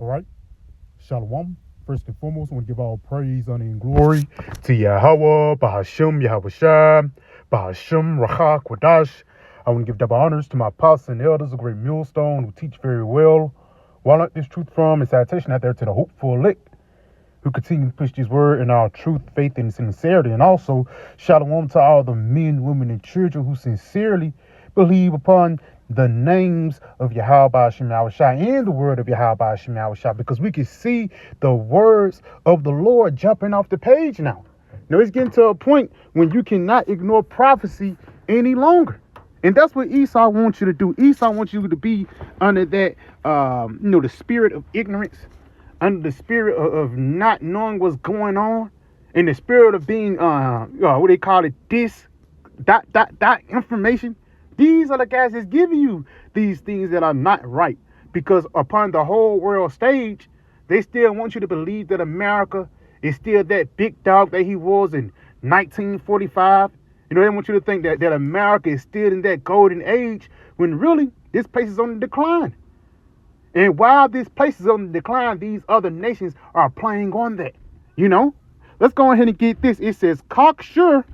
All right. Shalom. First and foremost, I want to give all praise, honor, and glory to Yahweh, Bahashim, Yahweh Shai, Bahashim, Racha, Kwadash. I want to give double honors to my apostles and elders, a great millstone who teach very well. While not this truth from and citation out there to the hopeful elect who continue to push this word in our truth, faith, and sincerity. And also, shalom to all the men, women, and children who sincerely believe upon the names of Yahweh Hashem Yahushua and the word of Yahweh Hashem Yahushua, because we can see the words of the Lord jumping off the page now. Now it's getting to a point when you cannot ignore prophecy any longer. And that's what Esau wants you to do. Esau wants you to be under that, the spirit of ignorance, under the spirit of not knowing what's going on, and the spirit of being, what they call it, that information. These are the guys that's giving you these things that are not right. Because upon the whole world stage, they still want you to believe that America is still that big dog that he was in 1945. They want you to think that America is still in that golden age, when really this place is on the decline. And while this place is on the decline, these other nations are playing on that. Let's go ahead and get this. It says, cocksure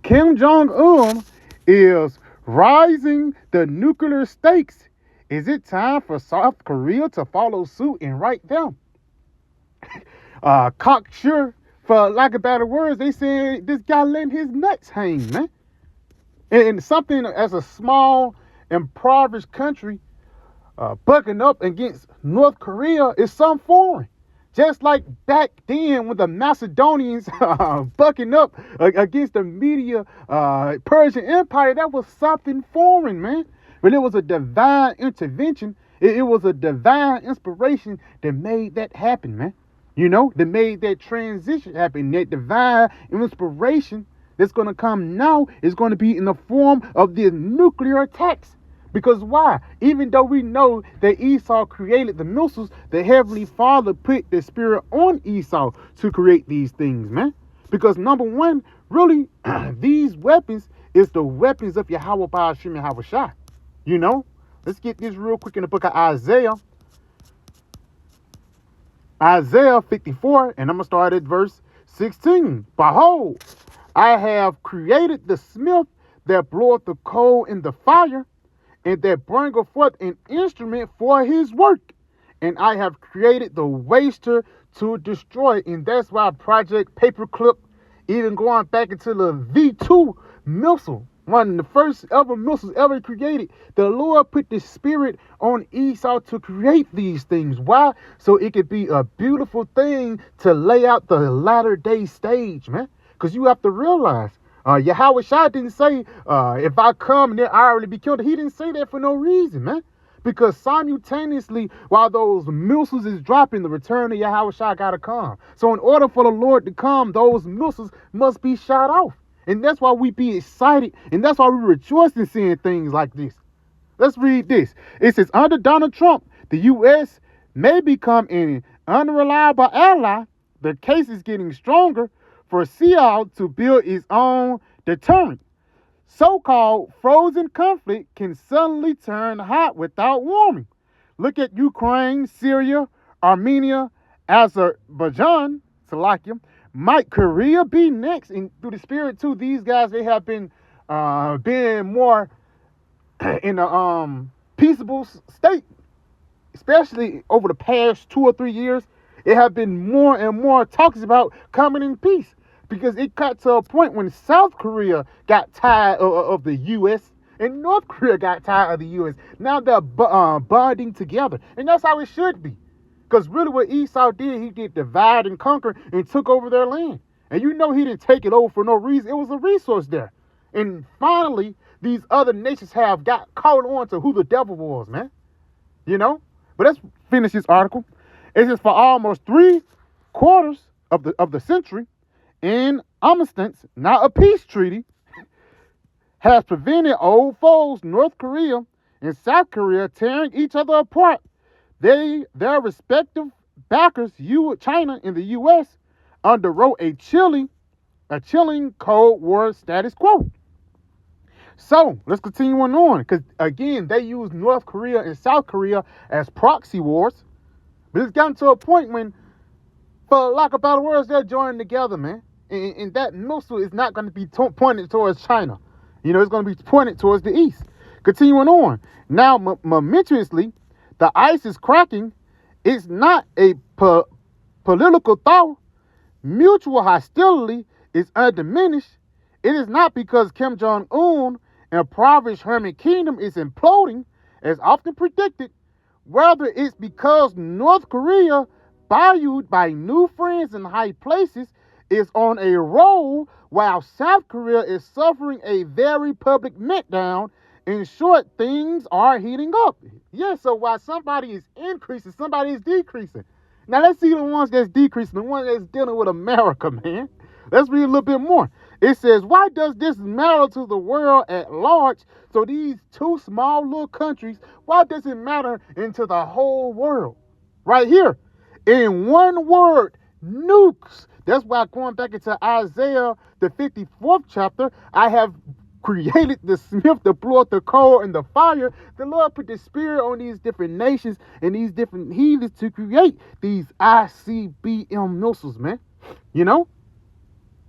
Kim Jong-un is rising the nuclear stakes. Is it time for South Korea to follow suit and write them? Cocksure, for lack of better words, they said this guy letting his nuts hang, man. And something as a small, impoverished country bucking up against North Korea is some foreign. Just like back then when the Macedonians bucking up against the Media Persian Empire, that was something foreign, man. But it was a divine intervention. It was a divine inspiration that made that happen, man. That made that transition happen. That divine inspiration that's going to come now is going to be in the form of the nuclear attacks. Because why? Even though we know that Esau created the missiles, the Heavenly Father put the spirit on Esau to create these things, man. Because number one, really, these weapons is the weapons of Yahweh Ba'ashim Yahweh Shai. Let's get this real quick in the book of Isaiah. Isaiah 54, and I'm going to start at verse 16. Behold, I have created the smith that bloweth the coal in the fire, and that bringeth forth an instrument for his work. And I have created the waster to destroy. And that's why Project Paperclip, even going back into the V2 missile, one of the first ever missiles ever created, the Lord put the spirit on Esau to create these things. Why? So it could be a beautiful thing to lay out the latter day stage, man. Because you have to realize, Yahweh Shai didn't say, if I come and then I already be killed. He didn't say that for no reason, man. Because simultaneously, while those missiles is dropping, the return of Yahweh Shai got to come. So in order for the Lord to come, those missiles must be shot off. And that's why we be excited. And that's why we rejoice in seeing things like this. Let's read this. It says, under Donald Trump, the U.S. may become an unreliable ally. The case is getting stronger for Seoul to build its own deterrent. So-called frozen conflict can suddenly turn hot without warming. Look at Ukraine, Syria, Armenia, Azerbaijan, Slovakia. Might Korea be next? And through the spirit too, these guys, they have been more in a peaceable state, especially over the past 2 or 3 years. It have been more and more talks about coming in peace, because it got to a point when South Korea got tired of the U.S. and North Korea got tired of the U.S. Now they're bonding together, and that's how it should be. Because really what Esau did, he did divide and conquer and took over their land. And he didn't take it over for no reason. It was a resource there. And finally, these other nations have got caught on to who the devil was, man. But let's finish this article. It says, for almost 3/4 of the century, an armistice, not a peace treaty, has prevented old foes, North Korea and South Korea, tearing each other apart. Their respective backers, China and the U.S., underwrote a chilling Cold War status quo. So let's continue on, because again, they use North Korea and South Korea as proxy wars. But it's gotten to a point when, for lack of better words, they're joining together, man. And that missile is not going to be pointed towards China. It's going to be pointed towards the east. Continuing on. Now, momentously, the ice is cracking. It's not a political thought. Mutual hostility is undiminished. It is not because Kim Jong-un and impoverished hermit kingdom is imploding, as often predicted. Rather, it's because North Korea, valued by new friends in high places, is on a roll, while South Korea is suffering a very public meltdown. In short, things are heating up. Yeah, so while somebody is increasing, somebody is decreasing. Now let's see the ones that's decreasing, the ones that's dealing with America, man. Let's read a little bit more. It says, why does this matter to the world at large? So these two small little countries, why does it matter into the whole world? Right here, in one word, nukes. That's why going back into Isaiah, the 54th chapter, I have created the smith that blew up the coal and the fire. The Lord put the spirit on these different nations and these different heathens to create these ICBM missiles, man.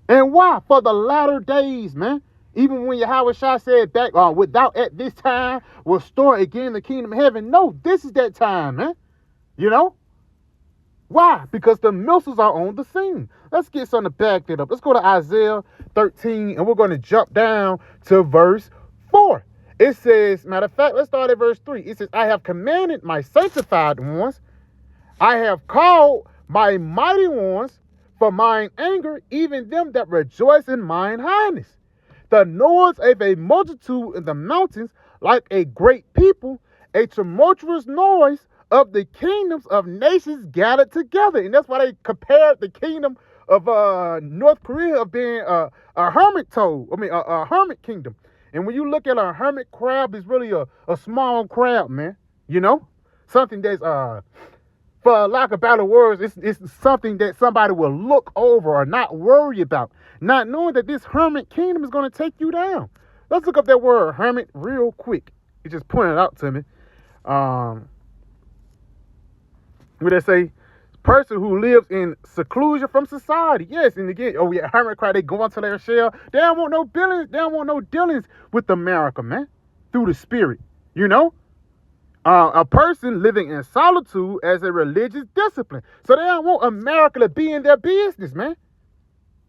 And why? For the latter days, man. Even when Yahweh Shah said back, without at this time will restore again the kingdom of heaven. No, this is that time, man. Why? Because the missiles are on the scene. Let's get something to back that up. Let's go to Isaiah 13, and we're going to jump down to verse 4. It says, matter of fact, let's start at verse 3. It says, I have commanded my sanctified ones. I have called my mighty ones for mine anger, even them that rejoice in mine highness. The noise of a multitude in the mountains, like a great people, a tumultuous noise of the kingdoms of nations gathered together. And that's why they compared the kingdom of North Korea of being a hermit a hermit kingdom. And when you look at a hermit crab, it's really a small crab, man. Something that's for lack of better words, it's something that somebody will look over or not worry about, not knowing that this hermit kingdom is going to take you down. Let's look up that word hermit real quick. It just pointed out to me. What they say? Person who lives in seclusion from society. Yes, and again, hermit crab, they go into their shell. They don't want no dealings. They don't want no dealings with America, man. Through the spirit, a person living in solitude as a religious discipline. So they don't want America to be in their business, man.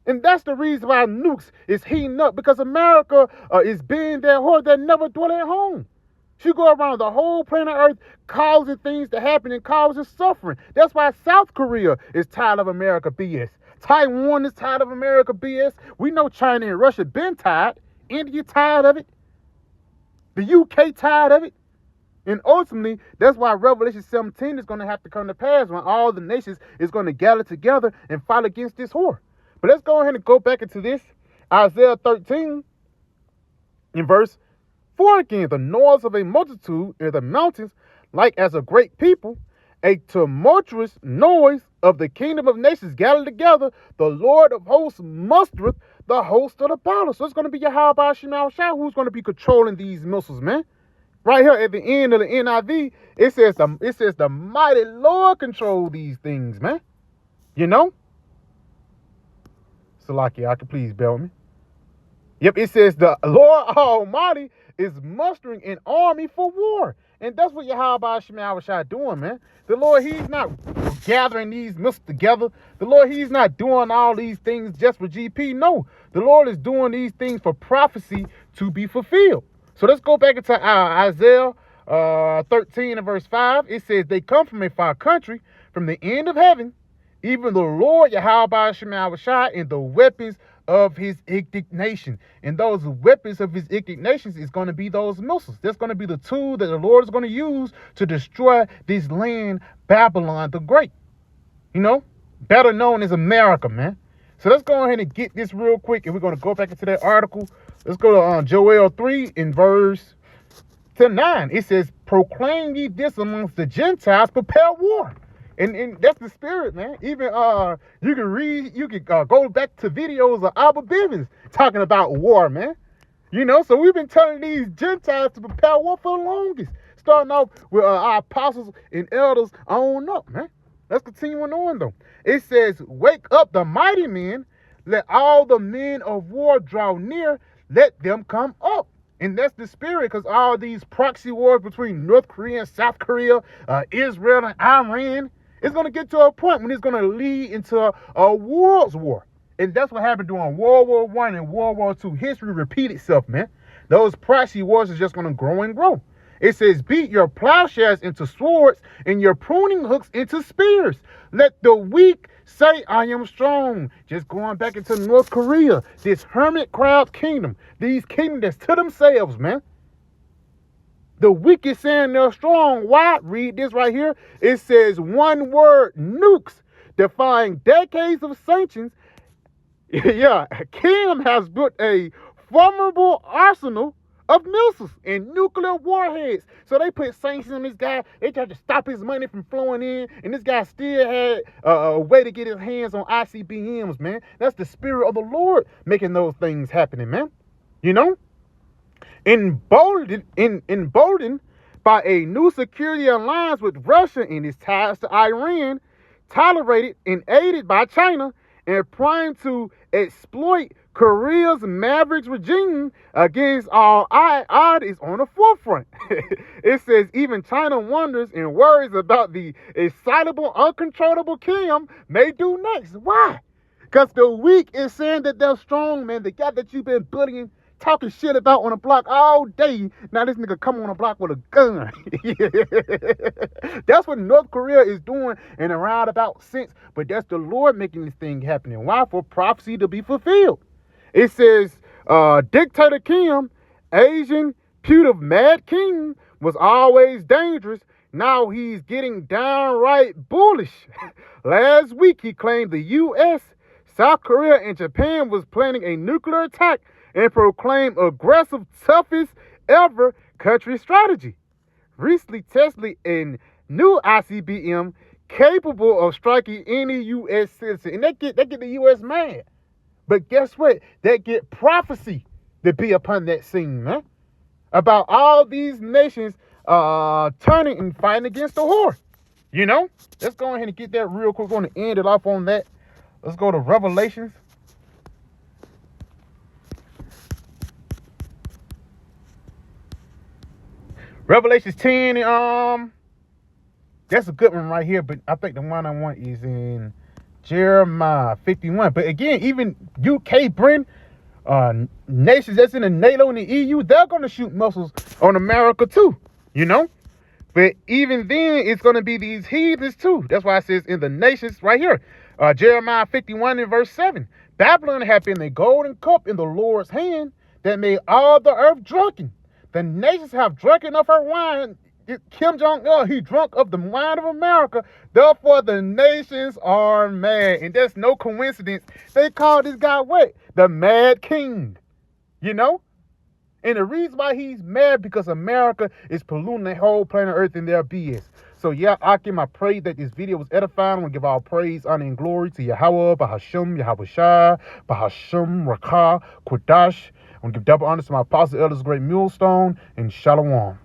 And that's the reason why nukes is heating up, because America is being their whore that never dwell at home. She go around the whole planet Earth causing things to happen and causing suffering. That's why South Korea is tired of America BS. Taiwan is tired of America BS. We know China and Russia been tired. India tired of it. The UK tired of it. And ultimately, that's why Revelation 17 is going to have to come to pass, when all the nations is going to gather together and fight against this whore. But let's go ahead and go back into this. Isaiah 13 in verse 4 again. The noise of a multitude in the mountains, like as a great people, a tumultuous noise of the kingdom of nations gathered together. The Lord of hosts mustereth the host of the battle. So it's going to be Yahweh Shema Shah who's going to be controlling these missiles, man. Right here at the end of the NIV, it says the mighty Lord control these things, man. Salaki, I can please bear with me. Yep, it says the Lord Almighty is mustering an army for war. And that's what Yahweh Shema Shah doing, man. The Lord, he's not gathering these missiles together. The Lord, he's not doing all these things just for GP. No, the Lord is doing these things for prophecy to be fulfilled. So let's go back into Isaiah 13 and verse 5. It says, they come from a far country, from the end of heaven, even the Lord Yahweh Shema Shah, and the weapons of his indignation. And those weapons of his indignation is going to be those missiles. That's going to be the tool that the Lord is going to use to destroy this land, Babylon the Great. Better known as America, man. So let's go ahead and get this real quick, and we're going to go back into that article. Let's go to Joel 3 in verse 9. It says, proclaim ye this amongst the Gentiles, prepare war. And that's the spirit, man. Even you can go back to videos of Abba Bivens talking about war, man. So we've been telling these Gentiles to prepare war for the longest. Starting off with our apostles and elders on up, man. Let's continue on though. It says, wake up the mighty men, let all the men of war draw near, let them come up. And that's the spirit, because all these proxy wars between North Korea and South Korea, Israel and Iran, it's going to get to a point when it's going to lead into a world's war. And that's what happened during World War I and World War II. History repeat itself, man. Those proxy wars are just going to grow and grow. It says, beat your plowshares into swords and your pruning hooks into spears. Let the weak say, I am strong. Just going back into North Korea, this hermit crowd kingdom, these kingdoms that's to themselves, man. The weak is saying they're strong. Why? Read this right here. It says one word, nukes, defying decades of sanctions. Yeah, Kim has built a formidable arsenal of missiles and nuclear warheads. So they put sanctions on this guy. They tried to stop his money from flowing in, and this guy still had a way to get his hands on ICBMs, man. That's the spirit of the Lord making those things happening, man. You know? Emboldened by a new security alliance with Russia and its ties to Iran, tolerated and aided by China, and primed to exploit Korea's maverick regime against all odds is on the forefront. It says even China wonders and worries about the excitable, uncontrollable Kim may do next. Why? Because the weak is saying that they're strong, man. The guy that you've been bullying, talking shit about on the block all day. Now this nigga come on the block with a gun. That's what North Korea is doing in a roundabout sense. But that's the Lord making this thing happening. Why? For prophecy to be fulfilled. It says, Dictator Kim, Asian putative mad king, was always dangerous. Now he's getting downright bullish. Last week he claimed the U.S., South Korea, and Japan was planning a nuclear attack and proclaimed aggressive, toughest ever country strategy. Recently tested a new ICBM capable of striking any U.S. citizen. And they get the U.S. mad. But guess what? They get prophecy to be upon that scene, man. About all these nations turning and fighting against the whore. You know? Let's go ahead and get that real quick. We're going to end it off on that. Let's go to Revelations. Revelations 10, that's a good one right here, but I think the one I want is in Jeremiah 51. But again, even UK, Britain, nations that's in the NATO and the EU, they're going to shoot missiles on America too, you know? But even then, it's going to be these heathens too. That's why it says in the nations right here, Jeremiah 51 and verse 7. Babylon had been a golden cup in the Lord's hand that made all the earth drunken. The nations have drunk enough her wine. Kim Jong-un, he drunk of the wine of America. Therefore, the nations are mad. And that's no coincidence. They call this guy what? The Mad King. You know? And the reason why he's mad because America is polluting the whole planet Earth in their BS. So yeah, Akim, I pray that this video was edifying. I want to give all praise, honor, and glory to Yahweh, Bahasham, Yahweh Shai, Bahasham, Rakah, Kodash. I want to give double honor to my apostle, elders, great millstone, and Shalom.